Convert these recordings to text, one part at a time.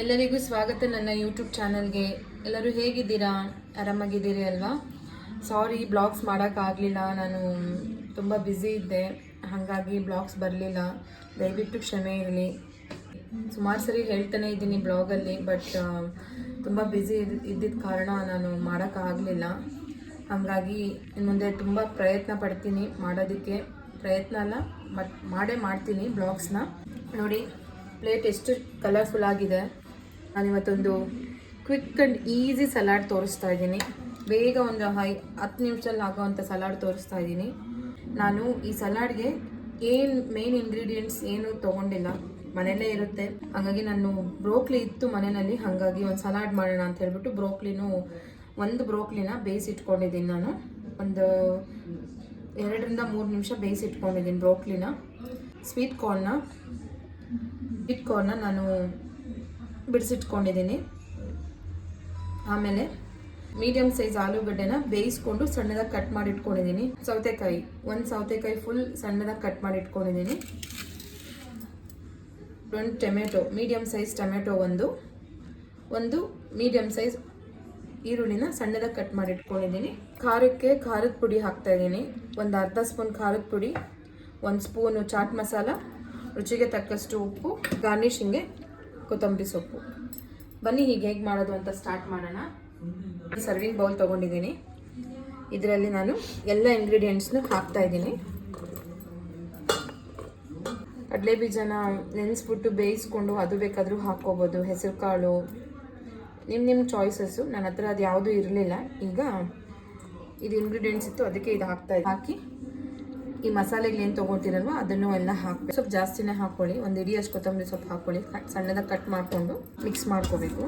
ಎಲ್ಲರಿಗೂ ಸ್ವಾಗತ ನನ್ನ ಯೂಟ್ಯೂಬ್ ಚಾನಲ್ಗೆ. ಎಲ್ಲರೂ ಹೇಗಿದ್ದೀರಾ? ಆರಾಮಾಗಿದ್ದೀರಿ ಅಲ್ವಾ? ಸಾರಿ, ಬ್ಲಾಗ್ಸ್ ಮಾಡೋಕ್ಕಾಗಲಿಲ್ಲ. ನಾನು ತುಂಬ ಬ್ಯುಸಿ ಇದ್ದೆ, ಹಾಗಾಗಿ ಬ್ಲಾಗ್ಸ್ ಬರಲಿಲ್ಲ. ದಯವಿಟ್ಟು ಕ್ಷಮೆ ಇರಲಿ. ಸುಮಾರು ಸರಿ ಹೇಳ್ತಾನೆ ಇದ್ದೀನಿ ಬ್ಲಾಗಲ್ಲಿ, ಬಟ್ ತುಂಬ ಬ್ಯುಸಿ ಇದ್ದಿದ್ದ ಕಾರಣ ನಾನು ಮಾಡೋಕ್ಕಾಗಲಿಲ್ಲ. ಹಾಗಾಗಿ ಇನ್ನು ಮುಂದೆ ತುಂಬ ಪ್ರಯತ್ನ ಪಡ್ತೀನಿ ಮಾಡೋದಕ್ಕೆ. ಪ್ರಯತ್ನ ಅಲ್ಲ, ಬಟ್ ಮಾಡ್ತೀನಿ ಬ್ಲಾಗ್ಸ್ನ. ನೋಡಿ, ಪ್ಲೇಟ್ ಎಷ್ಟು ಕಲರ್ಫುಲ್ ಆಗಿದೆ. ನಾನಿವತ್ತೊಂದು ಕ್ವಿಕ್ ಆ್ಯಂಡ್ ಈಸಿ ಸಲಾಡ್ ತೋರಿಸ್ತಾ ಇದ್ದೀನಿ. ಬೇಗ ಒಂದು 10 ನಿಮಿಷದಲ್ಲಿ ಆಗೋವಂಥ ಸಲಾಡ್ ತೋರಿಸ್ತಾ ಇದ್ದೀನಿ. ನಾನು ಈ ಸಲಾಡ್ಗೆ ಮೇನ್ ಇಂಗ್ರೀಡಿಯೆಂಟ್ಸ್ ಏನು ತೊಗೊಂಡಿಲ್ಲ, ಮನೆಯಲ್ಲೇ ಇರುತ್ತೆ. ಹಾಗಾಗಿ ನಾನು ಬ್ರೋಕ್ಲಿ ಇತ್ತು ಮನೆಯಲ್ಲಿ, ಹಾಗಾಗಿ ಒಂದು ಸಲಾಡ್ ಮಾಡೋಣ ಅಂತ ಹೇಳ್ಬಿಟ್ಟು ಒಂದು ಬ್ರೋಕ್ಲಿನ ಬೇಯಿಸಿಟ್ಕೊಂಡಿದ್ದೀನಿ. ನಾನು ಒಂದು 2-3 ನಿಮಿಷ ಬೇಯಿಸಿಟ್ಕೊಂಡಿದ್ದೀನಿ ಬ್ರೋಕ್ಲಿನ. ಸ್ವೀಟ್ ಕಾರ್ನ್ನ ನಾನು ಬಿಡಿಸಿಟ್ಕೊಂಡಿದ್ದೀನಿ. ಆಮೇಲೆ ಮೀಡಿಯಮ್ ಸೈಜ್ ಆಲೂಗಡ್ಡೆನ ಬೇಯಿಸ್ಕೊಂಡು ಸಣ್ಣದಾಗಿ ಕಟ್ ಮಾಡಿ ಇಟ್ಕೊಂಡಿದ್ದೀನಿ. ಒಂದು ಸೌತೆಕಾಯಿ ಫುಲ್ ಸಣ್ಣದಾಗಿ ಕಟ್ ಮಾಡಿ ಇಟ್ಕೊಂಡಿದ್ದೀನಿ. 1 ಟೊಮೆಟೊ, ಮೀಡಿಯಮ್ ಸೈಜ್ ಟೊಮೆಟೊ ಒಂದು ಮೀಡಿಯಮ್ ಸೈಜ್ ಈರುಳ್ಳಿನ ಸಣ್ಣದಾಗಿ ಕಟ್ ಮಾಡಿ ಇಟ್ಕೊಂಡಿದ್ದೀನಿ. ಖಾರದ ಪುಡಿ ಹಾಕ್ತಾ ಇದ್ದೀನಿ. ಒಂದು ಅರ್ಧ ಸ್ಪೂನ್ ಖಾರದ ಪುಡಿ, 1 ಸ್ಪೂನು ಚಾಟ್ ಮಸಾಲ, ರುಚಿಗೆ ತಕ್ಕಷ್ಟು ಉಪ್ಪು, ಗಾರ್ನಿಷಿಂಗ್ಗೆ ಕೊತ್ತಂಬರಿ ಸೊಪ್ಪು. ಬನ್ನಿ ಹೇಗೆ ಮಾಡೋದು ಅಂತ ಸ್ಟಾರ್ಟ್ ಮಾಡೋಣ. ಸರ್ವಿಂಗ್ ಬೌಲ್ ತೊಗೊಂಡಿದ್ದೀನಿ. ಇದರಲ್ಲಿ ನಾನು ಎಲ್ಲ ಇಂಗ್ರೀಡಿಯೆಂಟ್ಸ್ನ ಹಾಕ್ತಾ ಇದ್ದೀನಿ. ಕಡಲೆ ಬೀಜನ ನೆನೆಸ್ಬಿಟ್ಟು ಬೇಯಿಸ್ಕೊಂಡು ಅದು ಬೇಕಾದರೂ ಹಾಕ್ಕೋಬೋದು. ಹೆಸರು ಕಾಳು ನಿಮ್ಮ ಚಾಯ್ಸಸ್ಸು. ನನ್ನ ಹತ್ರ ಅದು ಯಾವುದೂ ಇರಲಿಲ್ಲ. ಈಗ ಇದು ಇಂಗ್ರೀಡಿಯೆಂಟ್ಸ್ ಇತ್ತು, ಅದಕ್ಕೆ ಇದು ಹಾಕಿ ಈ ಮಸಾಲೆಗಳು ಏನು ತೊಗೊಳ್ತೀರಲ್ವ ಅದನ್ನು ಎಲ್ಲ ಹಾಕಬೇಕು. ಸ್ವಲ್ಪ ಜಾಸ್ತಿನೇ ಹಾಕ್ಕೊಳ್ಳಿ. ಒಂದು ಇಡಿಯಷ್ಟು ಕೊತ್ತಂಬರಿ ಸೊಪ್ಪು ಹಾಕ್ಕೊಳ್ಳಿ. ಸಣ್ಣದಾಗಿ ಕಟ್ ಮಾಡಿಕೊಂಡು ಮಿಕ್ಸ್ ಮಾಡ್ಕೋಬೇಕು.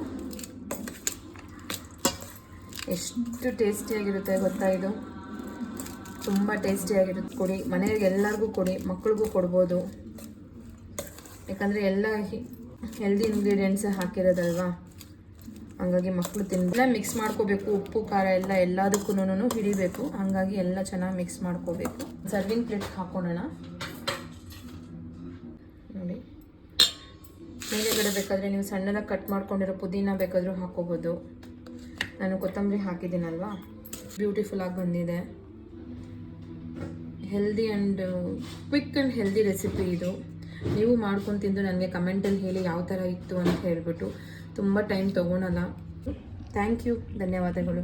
ಎಷ್ಟು ಟೇಸ್ಟಿಯಾಗಿರುತ್ತೆ ಗೊತ್ತಾ ಇದು? ತುಂಬ ಟೇಸ್ಟಿಯಾಗಿರುತ್ತೆ. ಕೊಡಿ, ಮನೆಯವ್ರಿಗೆ ಎಲ್ಲರಿಗೂ ಕೊಡಿ, ಮಕ್ಳಿಗೂ ಕೊಡ್ಬೋದು. ಯಾಕಂದರೆ ಎಲ್ಲ ಹೆಲ್ದಿ ಇಂಗ್ರೀಡಿಯೆಂಟ್ಸೇ ಹಾಕಿರೋದಲ್ವಾ, ಹಾಗಾಗಿ ಮಕ್ಕಳು ಎಲ್ಲ ಮಿಕ್ಸ್ ಮಾಡ್ಕೋಬೇಕು. ಉಪ್ಪು ಖಾರ ಎಲ್ಲದಕ್ಕೂ ಹಿಡಿಬೇಕು. ಹಾಗಾಗಿ ಎಲ್ಲ ಚೆನ್ನಾಗಿ ಮಿಕ್ಸ್ ಮಾಡ್ಕೋಬೇಕು. ಸರ್ವಿಂಗ್ ಪ್ಲೇಟ್ ಹಾಕೊಳ್ಳೋಣ. ನೋಡಿ, ಮೇಲೆಗಡೆ ಬೇಕಾದರೆ ನೀವು ಸಣ್ಣದಾಗಿ ಕಟ್ ಮಾಡ್ಕೊಂಡಿರೋ ಪುದೀನ ಬೇಕಾದರೂ ಹಾಕೋಬೋದು. ನಾನು ಕೊತ್ತಂಬರಿ ಹಾಕಿದ್ದೀನಲ್ವಾ, ಬ್ಯೂಟಿಫುಲ್ ಆಗಿ ಬಂದಿದೆ. Healthy and quick and healthy recipe ಇದು. ನೀವು ಮಾಡ್ಕೊಂಡು ತಿಂದು ನನಗೆ ಕಮೆಂಟಲ್ಲಿ ಹೇಳಿ ಯಾವ ಥರ ಇತ್ತು ಅಂತ ಹೇಳಿಬಿಟ್ಟು. ತುಂಬ ಟೈಮ್ ತೊಗೊಳಲ್ಲ. ಥ್ಯಾಂಕ್ ಯು, ಧನ್ಯವಾದಗಳು.